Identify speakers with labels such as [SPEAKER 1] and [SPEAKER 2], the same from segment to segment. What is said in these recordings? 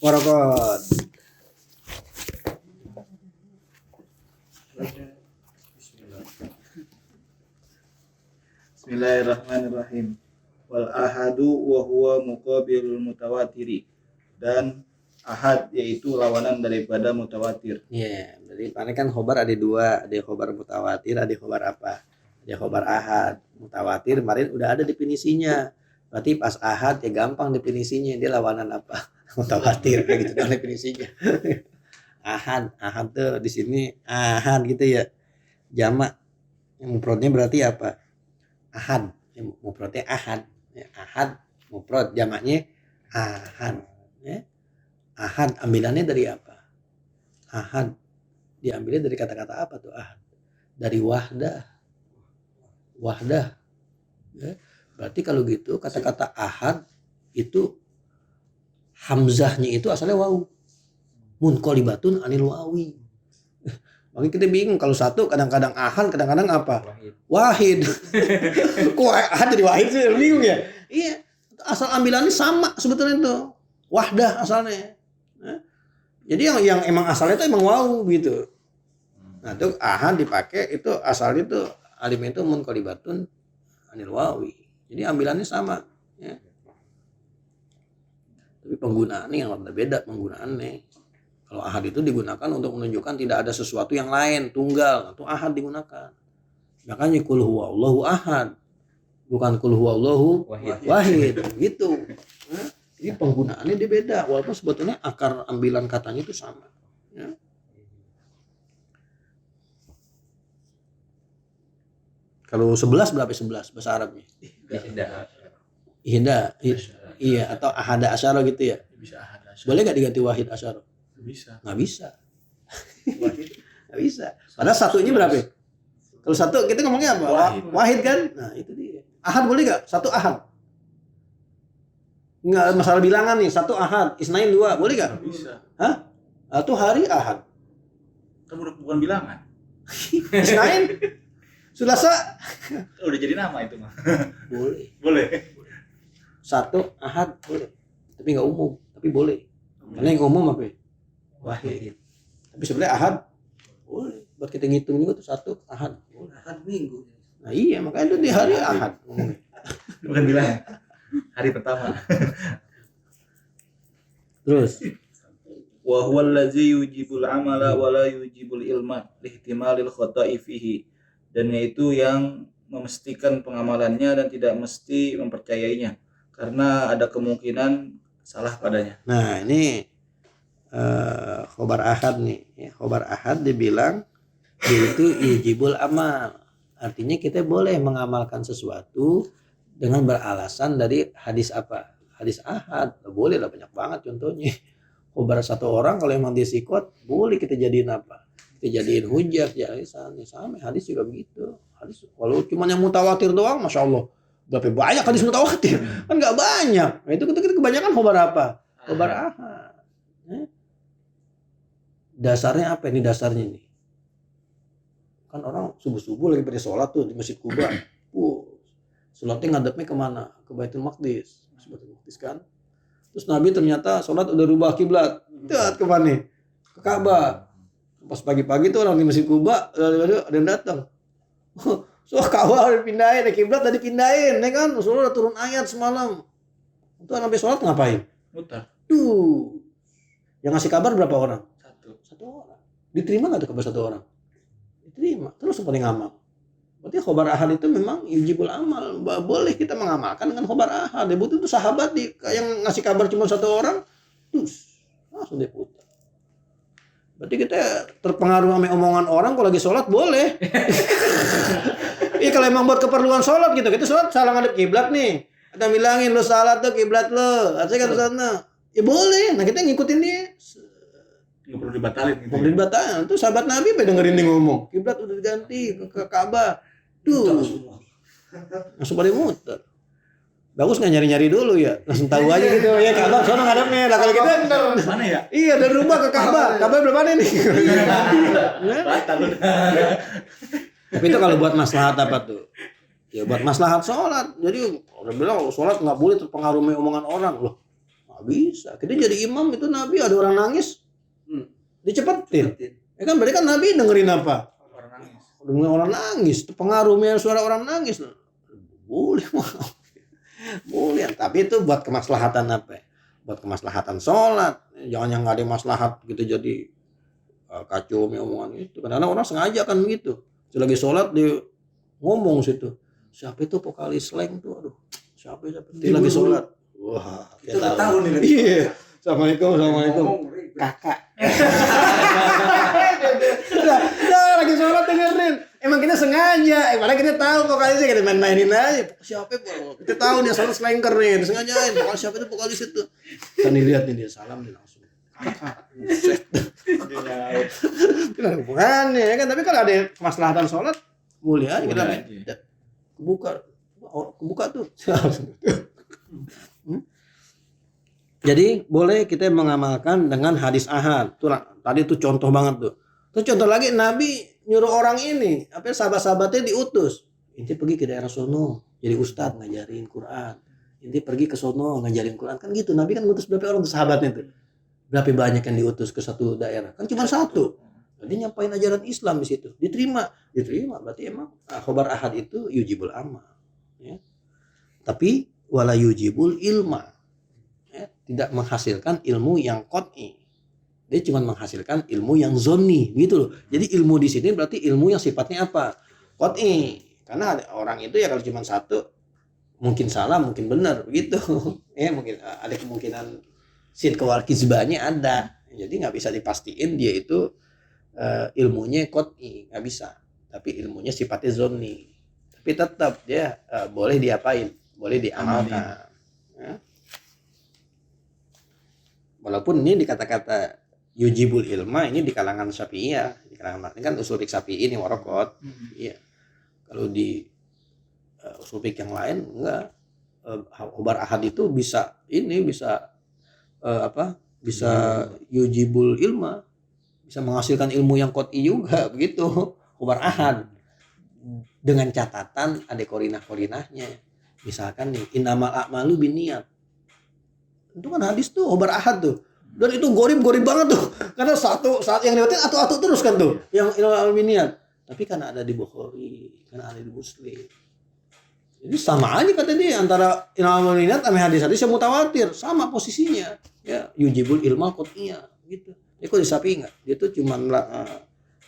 [SPEAKER 1] wabarakatuh.
[SPEAKER 2] Bismillahirrahmanirrahim. Wal ahadu wa huwa muqabilul mutawatiri. Dan ahad yaitu lawanan daripada mutawatir.
[SPEAKER 1] Iya, berarti karena kan khobar ada dua, ada khobar mutawatir, ada khobar apa? Ada khobar ahad. Mutawatir kemarin udah ada definisinya. Berarti pas ahad ya gampang definisinya, dia lawanan apa? Mutawatir kayak gitu kan definisinya. Ahad tuh di sini ahad gitu ya. Jamak. Yang mufradnya berarti apa? Ahad. Yang mufradnya ahad. Ya, ahad mufrad, jamaknya ahad. Ya. Ahad ambilannya dari apa? Ahad diambilnya dari kata-kata apa tuh ahad? Dari wahdah. Ya. Berarti kalau gitu kata-kata ahad itu hamzahnya itu asalnya wawu. Munqalibatun anil wawi. Makanya kita bingung kalau satu kadang-kadang ahad, kadang-kadang apa? Wahid. Kok ahad jadi wahid sih? Bingung ya? Iya. Asal ambilannya sama sebetulnya tuh. Wahdah asalnya. Jadi yang emang asalnya itu emang wawu gitu. Nah itu ahad dipakai itu asalnya itu alim itu munqalibatun anil wawi. Jadi ambilannya sama. Ya. Tapi penggunaannya yang berbeda penggunaannya. Kalau ahad itu digunakan untuk menunjukkan tidak ada sesuatu yang lain tunggal. Itu ahad digunakan. Makanya qul huwallahu ahad. Bukan qul huwallahu wahid. Gitu. Nah, jadi penggunaannya dia beda walaupun sebetulnya akar ambilan katanya itu sama. Ya. Kalau 11 berapa 11 bahasa Arabnya? Ihda. Iya atau ahada asyara gitu ya.
[SPEAKER 2] Bisa ahad asyara.
[SPEAKER 1] Boleh gak diganti wahid asyara?
[SPEAKER 2] Bisa.
[SPEAKER 1] Nggak bisa. Nggak bisa. Padahal satunya berapa? Kalau satu kita ngomongnya apa? Wahid kan? Nah itu dia. Ahad boleh gak? Satu ahad. Nggak masalah bilangan nih, satu ahad, isnain dua, boleh gak?
[SPEAKER 2] Bisa.
[SPEAKER 1] Hah? Atau hari ahad.
[SPEAKER 2] Kan bukan bilangan.
[SPEAKER 1] Isnain? Sulasa?
[SPEAKER 2] Udah jadi nama itu mah.
[SPEAKER 1] Boleh.
[SPEAKER 2] Boleh.
[SPEAKER 1] Satu ahad boleh. Tapi nggak umum, tapi boleh. Karena yang umum apa? Wahid. Tapi sebenarnya ahad boleh. Buat kita ngitung juga tuh satu ahad.
[SPEAKER 3] Ahad minggu.
[SPEAKER 1] Nah iya, makanya itu di hari ahad.
[SPEAKER 2] Bukan bilangan. Hari pertama.
[SPEAKER 1] Terus
[SPEAKER 2] Wa huwa allazi yujibul amala wa la yujibul ilma lihtimalil khata'i fihi. Dan yaitu yang memastikan pengamalannya dan tidak mesti mempercayainya karena ada kemungkinan salah padanya.
[SPEAKER 1] nah ini khobar ahad nih. Ya, khobar ahad dibilang yaitu yujibul amal. Artinya kita boleh mengamalkan sesuatu dengan beralasan dari hadis apa? Hadis ahad. Boleh lah, banyak banget contohnya. Khobar satu orang kalau emang dia sikot, boleh kita jadiin apa? Kita jadiin hujah, ya sama hadis juga begitu. Hadis kalau cuma yang mutawatir doang, masya Allah, berapa banyak hadis mutawatir? Kan nggak banyak. Nah, itu kita kebanyakan khobar apa? Khobar ahad. Dasarnya apa ini dasarnya nih? Kan orang subuh-subuh lagi pada sholat tuh di Masjid Kuba. Sholatnya ngadepnya kemana? Ke Baitul Maqdis. Baitul Maqdis kan. Terus Nabi ternyata sholat udah rubah kiblat. Lihat kemana? Ke Ka'bah. Pas pagi-pagi tuh orang di Masjid Kuba ada yang datang. So Ka'bah dipindahin, kiblat tadi pindahin, ya kan? Rasulullah turun ayat semalam. Itu Nabi sholat ngapain?
[SPEAKER 2] Mutar.
[SPEAKER 1] Tuh. Yang ngasih kabar berapa orang? Satu orang. Diterima nggak tuh kabar satu orang? Diterima. Terus yang paling ngamal. Berarti khobar ahad itu memang yujibul amal. Boleh kita mengamalkan dengan khobar ahad. Dia butuh tuh sahabat yang ngasih kabar cuma satu orang, terus langsung dia putar. Berarti kita terpengaruh sama omongan orang kalau lagi sholat boleh. Iya kalau emang buat keperluan sholat gitu. Kita sholat salah ngadep kiblat nih. Kita bilangin lu salah tuh kiblat lu. Artinya kan sana. Ya boleh. Nah kita ngikutin dia.
[SPEAKER 2] Nggak perlu dibatalin gitu.
[SPEAKER 1] Nggak perlu dibatalin. Tuh sahabat Nabi pada dengerin dia ngomong. Kiblat udah diganti ke Ka'bah. Tuh. Langsung pada muter. Bagus nggak nyari-nyari dulu ya. Langsung tahu aja gitu. Ya Ka'bah sono ngadepnya. Lah kalau kita
[SPEAKER 2] Mana ya?
[SPEAKER 1] iya dari rumah ke Ka'bah. Ka'bah berapa nih?
[SPEAKER 2] Batal udah.
[SPEAKER 1] Tapi itu kalau buat maslahat apa tuh? Ya buat maslahat sholat. Jadi orang bilang sholat nggak boleh terpengaruhi omongan orang loh. Nggak bisa. Kita jadi imam itu Nabi ada orang nangis, dicepetin. Ya kan berarti kan Nabi dengerin apa?
[SPEAKER 2] Orang nangis.
[SPEAKER 1] Dengerin orang nangis. Itu pengaruhnya suara orang nangis. Boleh, boleh. Tapi itu buat kemaslahatan apa? Buat kemaslahatan sholat. Jangan yang nggak ada maslahat gitu jadi kacau omongan itu. Karena orang sengaja kan begitu. Lagi sholat dia ngomong situ. Siapa itu vokalis slang tuh? Aduh, siapa dia lagi sholat? Wah,
[SPEAKER 3] Itu udah tahu nih.
[SPEAKER 1] Iya. Assalamualaikum. Kakak. Nah, lagi sholat dengerin. Emang kita sengaja. Padahal kita tahu vokalisnya kita main-mainin aja. Siapa itu? Kita tahu dia sholat slanker nih. Disengajain. Vokalis siapa itu vokalis itu? Kan dilihat nih dia salam dia langsung. Tidak ada hubungannya ya kan. Tapi kalau ada kemaslahatan sholat, mulia aja kita kebuka tuh. Jadi boleh kita mengamalkan dengan hadis ahad. Tuh, tadi tuh contoh banget tuh. Terus contoh lagi Nabi nyuruh orang ini, apa sahabat-sahabatnya diutus. Inti pergi ke daerah sono, jadi ustadz ngajarin Quran. Inti pergi ke sono ngajarin Quran. Kan gitu. Nabi kan ngutus berapa orang tuh sahabatnya tuh. Berapa banyak yang diutus ke satu daerah? Kan cuma satu. Jadi nyampain ajaran Islam di situ. Diterima. Berarti emang khobar ahad itu yujibul amal. Ya. Tapi wala yujibul ilma. Ya, tidak menghasilkan ilmu yang qat'i. Dia cuma menghasilkan ilmu yang zonni gitu loh. Jadi ilmu di sini berarti ilmu yang sifatnya apa? Qat'i. Karena orang itu ya kalau cuma satu mungkin salah, mungkin benar begitu. Ya mungkin ada kemungkinan sidq wal kizbahnya ada. Jadi nggak bisa dipastiin dia itu ilmunya qat'i, nggak bisa. Tapi ilmunya sifatnya zonni. Tapi tetap dia boleh diapain? Boleh diamalkan. Ya. Walaupun ini di kata-kata yujibul ilma ini di kalangan Syafi'iyah, di kalangan ini kan usul fiqh Syafi'i ini warokot. Iya. Kalau di usul fiqh yang lain enggak, khobar ahad itu bisa bisa yujibul ilma, bisa menghasilkan ilmu yang qat'i juga begitu. Khobar ahad dengan catatan ada korinah-korinahnya. Misalkan nih innamal a'malu binniyat. Itu kan hadis tuh khobar ahad tuh. Dan itu gorib banget tuh. Karena saat yang lewatnya atu-atu terus kan tuh. Yang innamal a'malu binniyat. Tapi kan ada di Bukhari, kan ada di Muslim. Jadi sama aja kata dia antara innamal a'malu binniyat sama hadis-hadis yang mutawatir, sama posisinya. Ya, yujibul ilma qat'iyah gitu. Jadi kok disapi enggak? Dia tuh cuman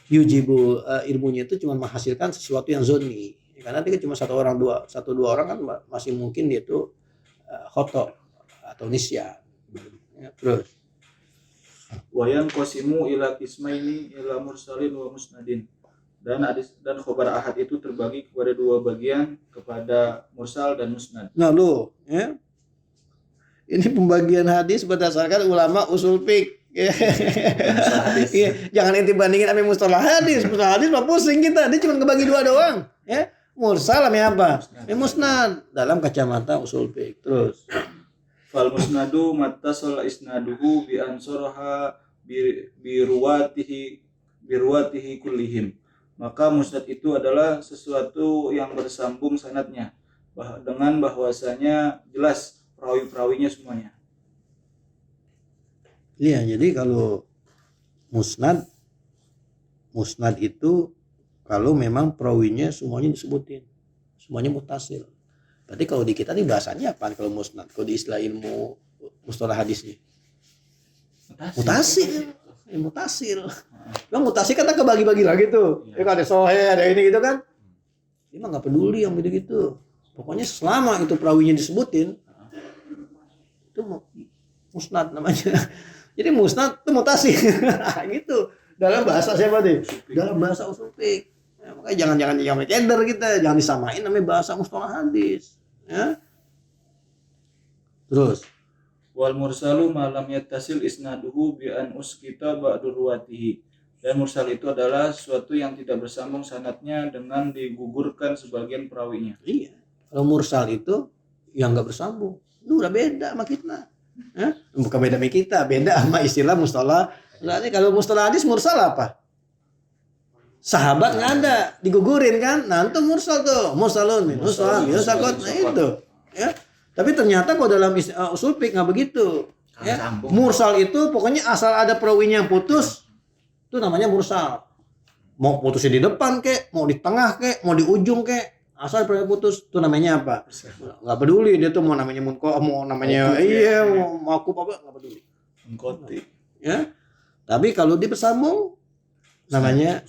[SPEAKER 1] yujibul ilmunya itu cuma menghasilkan sesuatu yang zonni. Karena dia cuma satu dua orang kan masih mungkin dia tuh khoto atau nisyan. Ya, terus
[SPEAKER 2] Wayan qasimu ila qismaini ila mursalin wa musnadin. Dan khobar ahad itu terbagi kepada dua bagian, kepada mursal dan musnad.
[SPEAKER 1] nah lu ya. Ini pembagian hadis berdasarkan ulama usul fiqh. Iya, jangan inti bandingin sama mustalah hadis. Mustalah hadis mah pusing kita. Dia cuma kebagi dua doang, ya. Mursal sama apa? Musnad dalam kacamata usul fiqh. Terus
[SPEAKER 2] Fal musnadu mattasal isnaduhu bi ansaraha biruwatihi kullihim. Maka musnad itu adalah sesuatu yang bersambung sanadnya dengan bahwasanya jelas perawi-perawinya semuanya.
[SPEAKER 1] iya, jadi kalau musnad itu kalau memang perawinya semuanya disebutin, semuanya muttasil. Berarti kalau di kita nih bahasanya apa kalau musnad? Kalau di istilah ilmu mustalah hadisnya mutasil. Bang mutasi kata kebagi-bagi lagi tuh. Ya ada sohe, ada ini gitu kan. Dia mah nggak peduli yang begitu. Pokoknya selama itu perawinya disebutin, itu musnad namanya. Jadi musnad itu mutasi. Gitu. Dalam bahasa siapa nih? Dalam bahasa usul fiqh. Ya, makanya jangan ceder kita, jangan disamain namanya bahasa mustalah hadis. Ya. Terus
[SPEAKER 2] Wal mursalu ma lam yattasil isnaduhu bi an uskita ba'du ruwatihi. Dan mursal itu adalah suatu yang tidak bersambung sanadnya dengan digugurkan sebagian perawinya.
[SPEAKER 1] iya. Kalau mursal itu yang enggak bersambung. Itu udah beda sama kita. Bukan beda sama kita, beda sama istilah mustalah. Berarti kalau mustalah hadis mursal apa? Sahabat nggak ada, digugurin kan? Nah itu mursal tuh, mursalun, mursal, nah itu. Ya. Tapi ternyata kalau dalam usul fiqh nggak begitu. Ya.
[SPEAKER 2] Sambung.
[SPEAKER 1] Mursal itu pokoknya asal ada perawinya yang putus, itu namanya mursal. Mau putusnya di depan kek, mau di tengah kek, mau di ujung kek, asal perawinya putus, itu namanya apa? Nggak peduli dia tuh mau namanya mau namanya
[SPEAKER 2] Mauquf,
[SPEAKER 1] iya,
[SPEAKER 2] ya.
[SPEAKER 1] mau mauquf apa nggak peduli.
[SPEAKER 2] Mengkoti.
[SPEAKER 1] Ya. Tapi kalau dia bersambung namanya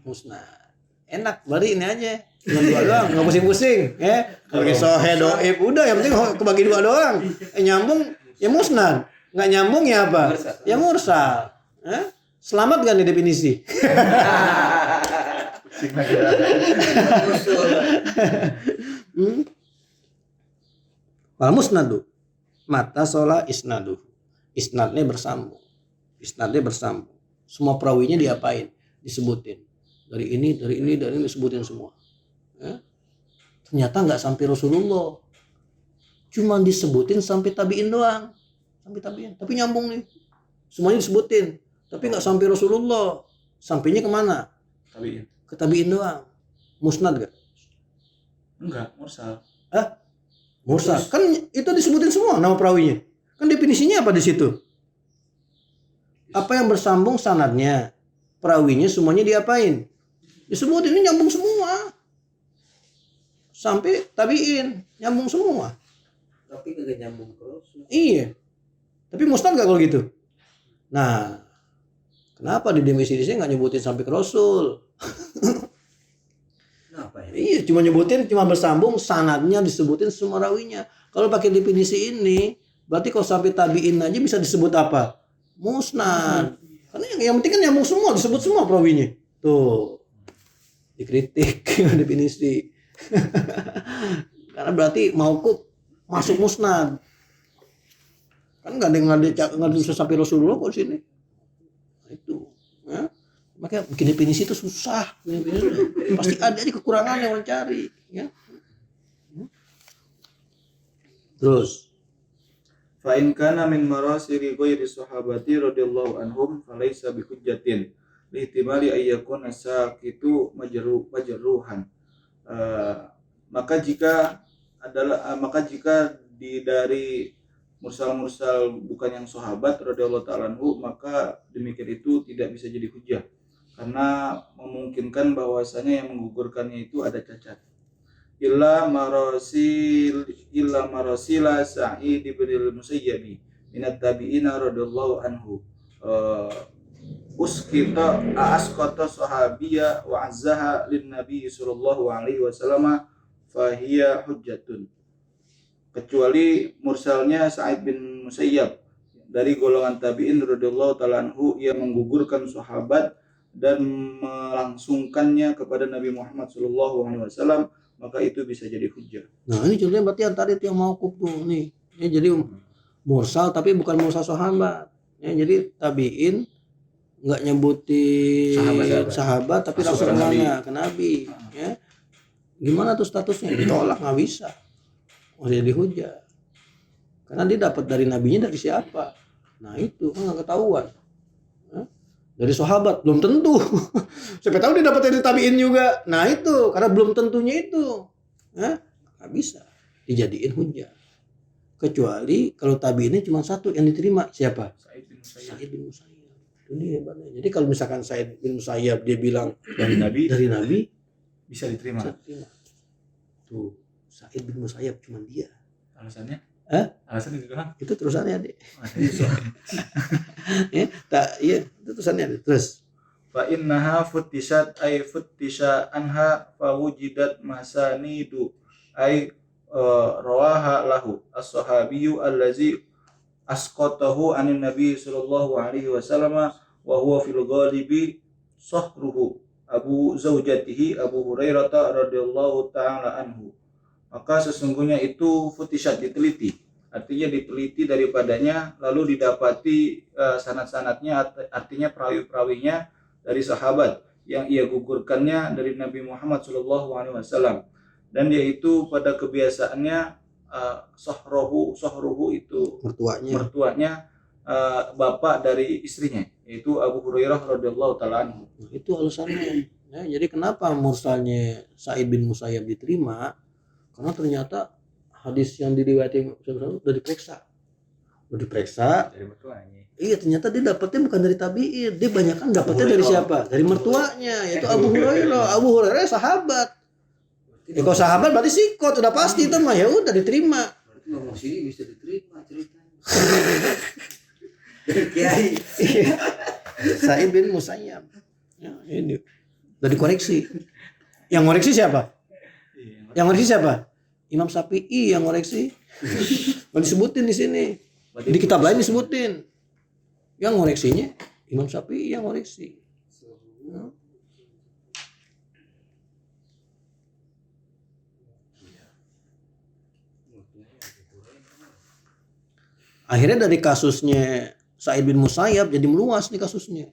[SPEAKER 1] musnad. Enak, berarti ini aja. Cuma dua doang, nggak pusing-pusing, ya. Kalau sohe doib udah, yang penting kebagi dua doang. Nyambung ya musnad, nggak nyambung ya apa? Ya mursal. Selamat kan di definisi? Wal musnadu mata sola isnadu. Isnadnya bersambung. Semua perawinya diapain? Disebutin. Dari ini disebutin semua. Ya. Ternyata nggak sampai Rasulullah. Cuma disebutin sampai tabiin doang. Tapi nyambung nih. Semuanya disebutin. Tapi nggak sampai Rasulullah. Sampainya kemana?
[SPEAKER 2] Tabiin.
[SPEAKER 1] Ke tabiin doang. Musnad gak?
[SPEAKER 2] Enggak, mursal.
[SPEAKER 1] Mursal. Kan itu disebutin semua nama perawinya. Kan definisinya apa di situ? Apa yang bersambung sanadnya? Perawinya semuanya diapain? Disebutin, ini nyambung semua. Sampai tabiin, nyambung semua.
[SPEAKER 3] Tapi kagak nyambung ke Rasul.
[SPEAKER 1] Iya. Tapi musnad gak kalau gitu? Nah, kenapa di definisi nggak nyebutin sampai ke Rasul?
[SPEAKER 3] Kenapa ya?
[SPEAKER 1] Iya, cuma bersambung, sanadnya disebutin semua rawinya. Kalau pakai definisi ini, berarti kalau sampai tabiin aja bisa disebut apa? Musnad. Karena yang penting kan nyambung semua, disebut semua perawinya. Tuh, dikritik definisi. Karena berarti mauquf masuk musnad. Kan nggak ada bisa sampai Rasulullah kok sini. Nah, itu. Ya. Makanya bikin definisi itu susah. Pasti ada aja kekurangan yang mencari. Ya. Terus.
[SPEAKER 2] Fa in kana min marasiri ghairi sahabati radhiyallahu anhum falaysa bihujjatin lihtimali ay yakuna saqitu majruhan. Maka jika dari mursal bukan yang sahabat radhiyallahu ta'ala anhu, maka demikian itu tidak bisa jadi hujjah karena memungkinkan bahwasanya yang menggugurkannya itu ada cacat. Illa marasila Sa'id bin al-Musayyib minat tabi'ina radhiyallahu anhu uskita asqata sahabiyya wa azzaha lin nabi sallallahu alaihi wasallam fahiya hujjatun. Kecuali mursalnya Sa'id bin Musayyab dari golongan tabi'in radhiyallahu ta'ala anhu yang menggugurkan sahabat dan melangsungkannya kepada Nabi Muhammad sallallahu alaihi wasallam, maka itu bisa jadi hujjah.
[SPEAKER 1] Nah, ini contohnya berarti yang tadi yang mauquf tuh nih. Ini jadi mursal tapi bukan mursal sahabat. Ya, jadi tabi'in nggak nyebutin sahabat tapi langsung ke Nabi. Ya. Gimana tuh statusnya? Ditolak, nggak bisa. Oh, jadi hujjah. Karena dia dapat dari nabinya dari siapa? Nah, itu kan nggak ketahuan. Dari sahabat belum tentu. Siapa tahu dia dapat dari tabiin juga. Nah, itu karena belum tentunya itu. Nggak bisa dijadiin hujjah. Kecuali kalau tabiinnya cuma satu yang diterima, siapa? Sa'id bin Musayyab. Itu dia hebatnya. Jadi kalau misalkan Sa'id bin Musayyab dia bilang dari Nabi
[SPEAKER 2] bisa diterima.
[SPEAKER 1] Tuh, Sa'id bin Musayyab cuma dia.
[SPEAKER 2] Alasannya?
[SPEAKER 1] Alasannya gitu kan? Itu terusannya, Dek. Iya, itu terusannya. Terus
[SPEAKER 2] Fa innaha futtisat ay futtisha anha fa wujidat masanidu ay rawaha lahu as-sahabiyyu allazi asqatahu anin nabi sallallahu alaihi wasallam wa huwa fil ghalibi sahruhu Abu zaujatihi Abu Hurairah radhiyallahu taala anhu. Maka sesungguhnya itu futishat, diteliti, artinya diteliti daripadanya lalu didapati sanad-sanadnya, artinya perawi-perawinya dari sahabat yang ia gugurkannya dari Nabi Muhammad SAW, dan dia itu pada kebiasaannya sohruhu itu mertuanya bapak dari istrinya, yaitu Abu Hurairah radhiyallahu taala anhu.
[SPEAKER 1] Itu alasannya. Ya, jadi kenapa mursalnya Sa'id bin Musayyab diterima? Karena ternyata hadis yang diriwayatkan sudah diperiksa. Udah diperiksa,
[SPEAKER 2] Dari mertuanya.
[SPEAKER 1] iya ternyata dia dapetnya bukan dari tabi'in, dia banyak kan dapetnya dari siapa? Dari mertuanya, yaitu Abu Hurairah. Abu Hurairah sahabat. Kalau sahabat berarti sikot, udah pasti itu mah, ya udah diterima.
[SPEAKER 3] Berarti ngomong sini bisa diterima ceritanya. Dari Kiai.
[SPEAKER 1] Sa'id bin Musayyab. Ya, ini udah dikoreksi. Yang ngoreksi siapa? Yang ngoreksi siapa? Imam Syafi'i yang ngoreksi. Mau disebutin di sini. Di kitab lain disebutin. Yang ngoreksinya Imam Syafi'i yang ngoreksi. Ya. Akhirnya dari kasusnya Sa'id bin Musayyab jadi meluas nih kasusnya.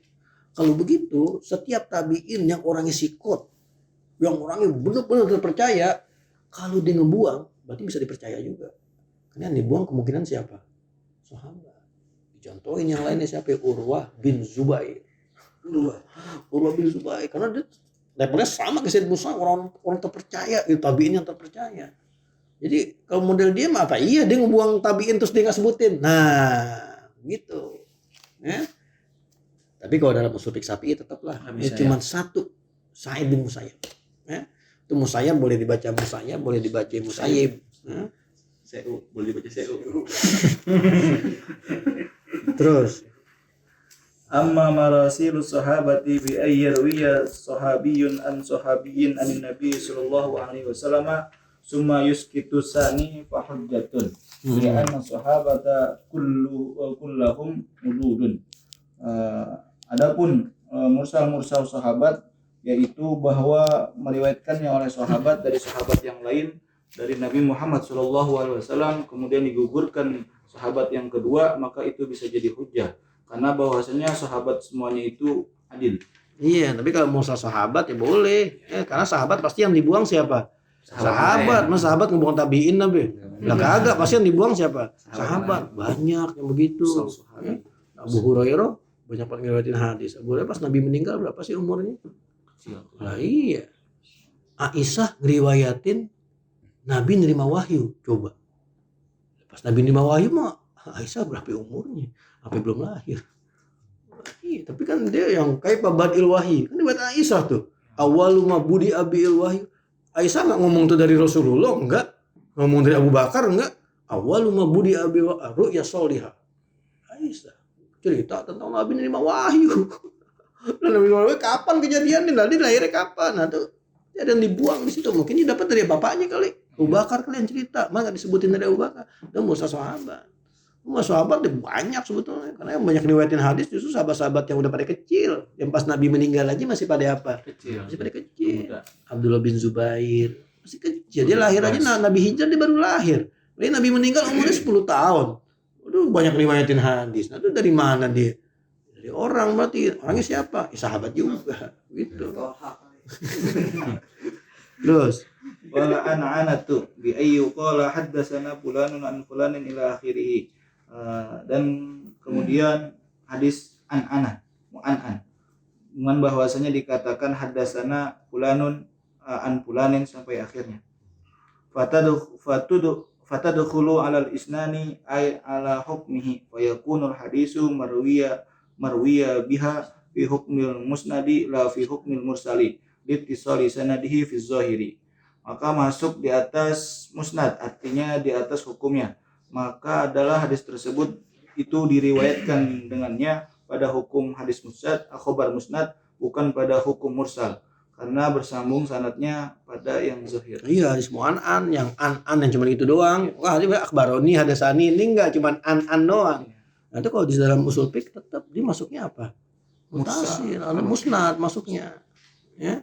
[SPEAKER 1] Kalau begitu, setiap tabi'in yang orangnya sikot, yang orangnya benar-benar terpercaya, kalau dia ngebuang, berarti bisa dipercaya juga. Karena yang dibuang kemungkinan siapa? Sahabat. Dicontohin yang lainnya siapa? Urwah bin Zubair. Urwah bin Zubair. Karena dia levelnya sama ke Sa'id bin Musayyab, orang terpercaya, itu tabi'in yang terpercaya. Jadi kalau model dia mah apa? Iya dia ngebuang tabi'in terus dia nggak sebutin. Nah, gitu. Ya. Tapi kalau dalam usul fiqh Syafi'i tetaplah cuma satu Sa'id bin Musayyab. Ya. Itu Musayyab boleh dibaca Musayyab, boleh dibaca Musayyib. Ya.
[SPEAKER 2] CU boleh dibaca CU.
[SPEAKER 1] Terus
[SPEAKER 2] Amma marasilu sahabati bi ayyarwiya sahabiyun an sahabiyyin anin nabi sallallahu alaihi wasallam summa yuskitu sani fa hujjatun li'anna sahabata kullahum mududun. Adapun mursal sahabat yaitu bahwa meriwayatkannya oleh sahabat dari sahabat yang lain dari Nabi Muhammad SAW kemudian digugurkan sahabat yang kedua, maka itu bisa jadi hujjah karena bahwasanya sahabat semuanya itu adil.
[SPEAKER 1] iya, tapi kalau mursal sahabat ya boleh. Karena sahabat pasti yang dibuang siapa? Sahabat. Mas sahabat ngebuang tabi'in nabi. Lah kagak, pasti yang dibuang siapa? Sahabat. Banyak yang begitu. Abu Hurairah banyak banget ngeriwayatin hadis. Abu Hurairah pas Nabi meninggal berapa sih umurnya? Lah iya. Aisyah ngeriwayatin Nabi nerima wahyu. Coba. Pas Nabi nerima wahyu mah Aisyah berapa umurnya? Apa belum lahir? Iya, tapi kan dia yang kayak badil wahyi. Kan buat Aisyah tuh. Awalu mabudi abil wahyu. Aisyah nggak ngomong tuh dari Rasulullah, enggak. Ngomong dari Abu Bakar, enggak. Awalu mabudi abil ru'ya sholihah. Aisyah cerita tentang Nabi nerima wahyu. Dan Nabi wahyu kapan kejadiannya? Nanti lahirnya kapan? Nah tuh ada yang dibuang di situ. Mungkin dia dapat dari bapaknya kali. Abu Bakar kalian cerita, maka disebutin dari Abu Bakar. Dan musa sahabat. Musa sahabat banyak sebetulnya. Karena yang banyak riwayatin hadis justru sahabat-sahabat yang udah pada kecil. Yang pas Nabi meninggal aja masih pada apa?
[SPEAKER 2] Kecil.
[SPEAKER 1] Masih pada kecil. Abdullah bin Zubair masih kecil. Dia lahir aja Nabi hijrah dia baru lahir. Lalu Nabi meninggal umurnya 10 tahun. Udah banyak riwayatin hadis. Nah itu dari mana dia? Dari orang berarti. Orangnya siapa? Sahabat juga. Gitu. Terus
[SPEAKER 2] Wala an'anatu bi ayyu qala haddatsana fulanun an fulanin ila akhirih. Dan kemudian hadis an-ana, mu'an-an. Dengan bahwasanya dikatakan haddatsana fulanun an fulanin sampai akhirnya. Fatadkhulu 'alal isnani ay 'ala hukmihi wa yakunul hadisu marwiya biha fi hukmil musnadi la fi hukmil mursali litisali sanadihi fi zahiri. Maka masuk di atas musnad, artinya di atas hukumnya. Maka adalah hadis tersebut itu diriwayatkan dengannya pada hukum hadis musnad, khobar musnad, bukan pada hukum mursal. Karena bersambung sanadnya pada yang zahir.
[SPEAKER 1] iya hadis mu'an-an, yang an-an yang cuma itu doang. Wah ini akhbaroni, hadasani, ini enggak cuma an-an doang. Nah itu kalau di dalam usul fiqh tetap dia masuknya apa? Mutasil, ada musnad masuknya. Ya.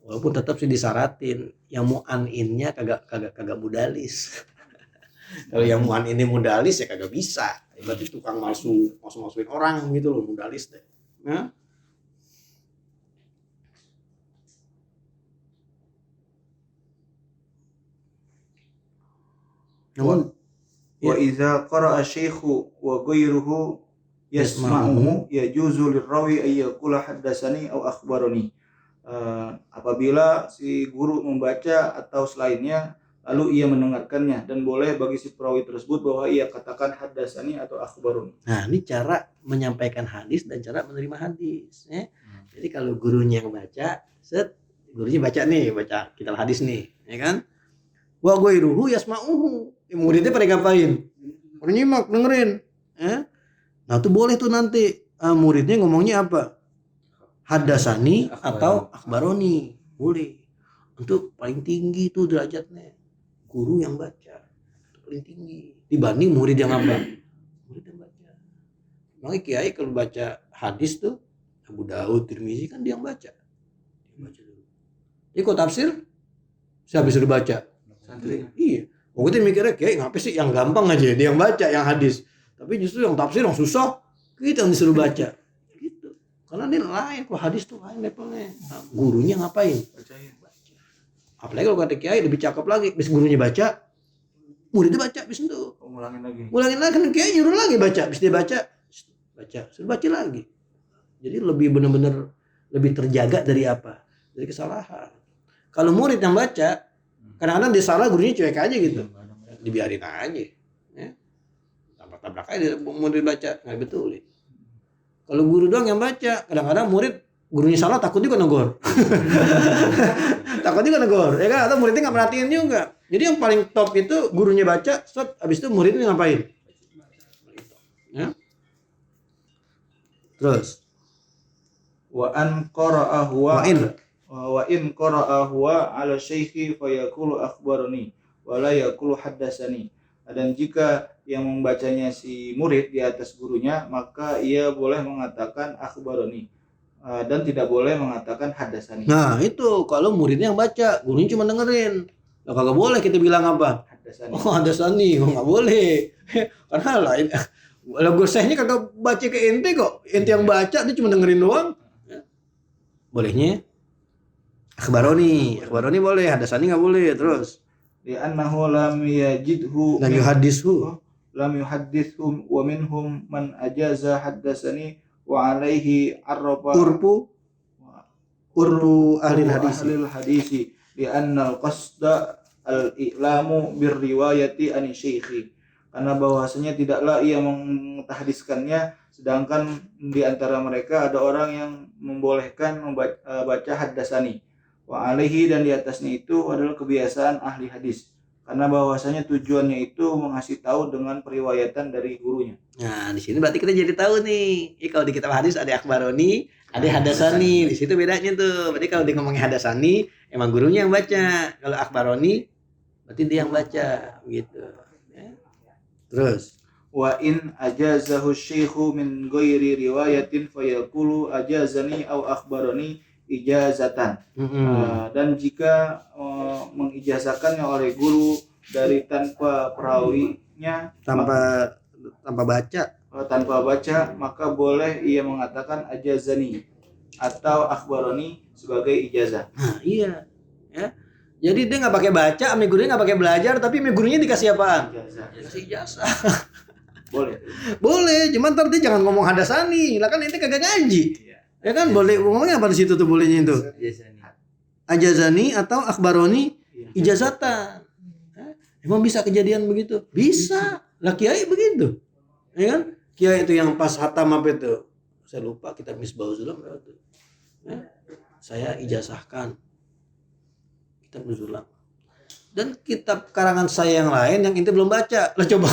[SPEAKER 1] Walaupun tetap sih disaratin yang mu'an-innya kagak mudalis. Kalau yang mu'an ini mudalis ya kagak bisa. Berarti tukang masukin orang gitu loh, mudalis deh. Ya. Namun
[SPEAKER 2] Wa idza qara'a syaikhu wa ghairuhu yasma'uhu yajuzu lirrawi ay yaqula haddatsani aw akhbarani. Apabila si guru membaca atau selainnya lalu ia mendengarkannya, dan boleh bagi si perawi tersebut bahwa ia katakan haddatsani atau akhbarun.
[SPEAKER 1] Nah, ini cara menyampaikan hadis dan cara menerima hadis. Ya. Jadi kalau gurunya yang baca, gurunya baca nih, baca kitab hadis nih, ya kan? Wa ghairuhu yasma'uhu. Muridnya pada ngapain? Pada nyimak, dengerin. Ya. Nah, itu boleh tuh nanti muridnya ngomongnya apa? Haddatsani atau akhbaroni. Boleh. Untuk paling tinggi tuh derajatnya. Guru yang baca itu paling tinggi dibanding murid yang apa? Murid yang baca. Makanya kiai kalau baca hadis tuh Abu Daud, Tirmizi kan dia yang baca. Dia baca dulu. Jadi kalau tafsir siapa suruh baca?
[SPEAKER 2] Santri.
[SPEAKER 1] Iya. Oh, kita mikirnya kiai ngapa sih yang gampang aja dia yang baca yang hadis. Tapi justru yang tafsir yang susah kita yang disuruh baca. Gitu. Karena ini lain, kalau hadis tuh lain levelnya. Nah, gurunya ngapain?
[SPEAKER 2] Bacain.
[SPEAKER 1] Apalagi kalau kata kiai lebih cakep lagi, bis gurunya baca, muridnya baca, bis itu.
[SPEAKER 2] Ulangin lagi.
[SPEAKER 1] Ulangin lagi, kan kiai nyuruh lagi baca, bis dia baca, suruh baca lagi. Jadi lebih benar-benar lebih terjaga dari apa? Dari kesalahan. Kalau murid yang baca, kadang-kadang dia salah, gurunya cuek aja gitu, dibiarin aja. Ya. Tabrak-tabrak aja murid baca, nggak betulin. Kalau guru doang yang baca, kadang-kadang gurunya salah takut juga negor. Takut juga negor, ya kan? Atau muridnya nggak perhatiin juga. Jadi yang paling top itu gurunya baca, habis itu muridnya ngapain? Ya. Terus
[SPEAKER 2] Wa an qara'ahu
[SPEAKER 1] wa in
[SPEAKER 2] qara'ahu ala syekhi fayaqulu akhbarani wa la yaqulu haddatsani. Dan jika yang membacanya si murid di atas gurunya, maka ia boleh mengatakan akhbarani dan tidak boleh mengatakan haddatsani.
[SPEAKER 1] Nah, itu kalau muridnya yang baca, gurunya cuma dengerin. Lah kagak boleh kita bilang apa?
[SPEAKER 2] Haddatsani.
[SPEAKER 1] Oh, haddatsani, oh nggak boleh. Karena lain. Lah gosehnya kagak baca ke ente kok. Ente yang baca dia cuma dengerin doang. Bolehnya akhbaroni boleh, haddatsani nggak boleh. Terus
[SPEAKER 2] Li'annahu lam yajidhu
[SPEAKER 1] dan yuhaddisu.
[SPEAKER 2] lam yuhaddithu wa minhum man ajaza haddatsani wa alaihi arrafa
[SPEAKER 1] urbu ahli
[SPEAKER 2] hadisi li'anna al-qasda al-i'lamu birriwayati an syekhi, karena bahwasanya tidaklah ia mentahdiskannya, sedangkan di antara mereka ada orang yang membolehkan membaca haddatsani wa alaihi, dan di atasnya itu adalah kebiasaan ahli hadis, karena bahwasanya tujuannya itu mengasih tahu dengan periwayatan dari gurunya.
[SPEAKER 1] Nah, di sini berarti kita jadi tahu nih. Kalau di kitab hadis ada akhbaroni, ada haddatsani. Di situ bedanya tuh. Berarti kalau dia ngomongin haddatsani, emang gurunya yang baca. Kalau akhbaroni, berarti dia yang baca, gitu. Ya. Terus,
[SPEAKER 2] Wa in ajazahu syekhu min ghairi riwayatin fayaqulu ajazani au akhbarani ijazatan. Dan jika mengijazahkannya oleh guru dari tanpa perawinya,
[SPEAKER 1] tanpa baca,
[SPEAKER 2] maka boleh ia mengatakan ajazani atau akhbarani sebagai ijazah.
[SPEAKER 1] Nah, iya. Ya. Jadi dia nggak pakai baca, ame gurunya nggak pakai belajar, tapi ame gurunya dikasih apaan? Dikasih ijazah.
[SPEAKER 2] Boleh.
[SPEAKER 1] Boleh, cuman ntar dia jangan ngomong hadasani, lah kan ente kagak ngaji. Ya kan, boleh ngomongnya apa di situ tuh bolehnya itu? Ajazani atau akhbaroni ijazatan. Emang bisa kejadian begitu? Bisa. Lah kiai begitu. Ya kan? Kiai itu yang pas hatam apa itu? Saya lupa, kitab Misbahul Zulam itu. Ya? Saya ijazahkan kitab Zulam. Dan kitab karangan saya yang lain yang ente belum baca. Lah coba.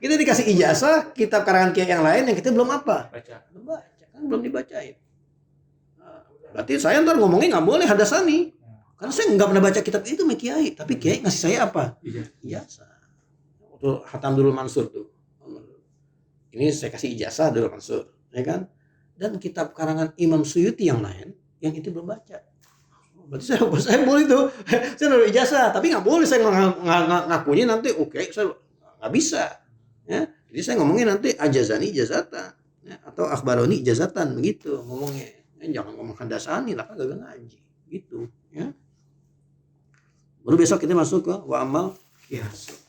[SPEAKER 1] Kita dikasih ijazah kitab karangan kiai yang lain yang kita belum apa? Belum baca. Kan belum dibacain. Nah, berarti saya ntar ngomongnya nggak boleh hadasani, karena saya nggak pernah baca kitab itu sama kiai, tapi kiai ngasih saya apa? Ijazah. Waktu Hatam Durul Mansur tuh, ini saya kasih ijazah Durul Mansur, ya kan? Dan kitab karangan Imam Suyuti yang lain, yang itu belum baca. Berarti saya boleh tuh, saya naruh ijazah, tapi nggak boleh saya ngakunya nanti, oke, saya nggak bisa, ya. Jadi saya ngomongnya nanti ajazani ijazatan. Ya, atau akhbaroni ijazatan begitu ngomongnya. Jangan ngomong hadasani lah, kagak ngaji gitu ya. Baru besok kita masuk ke wa amal qiyas.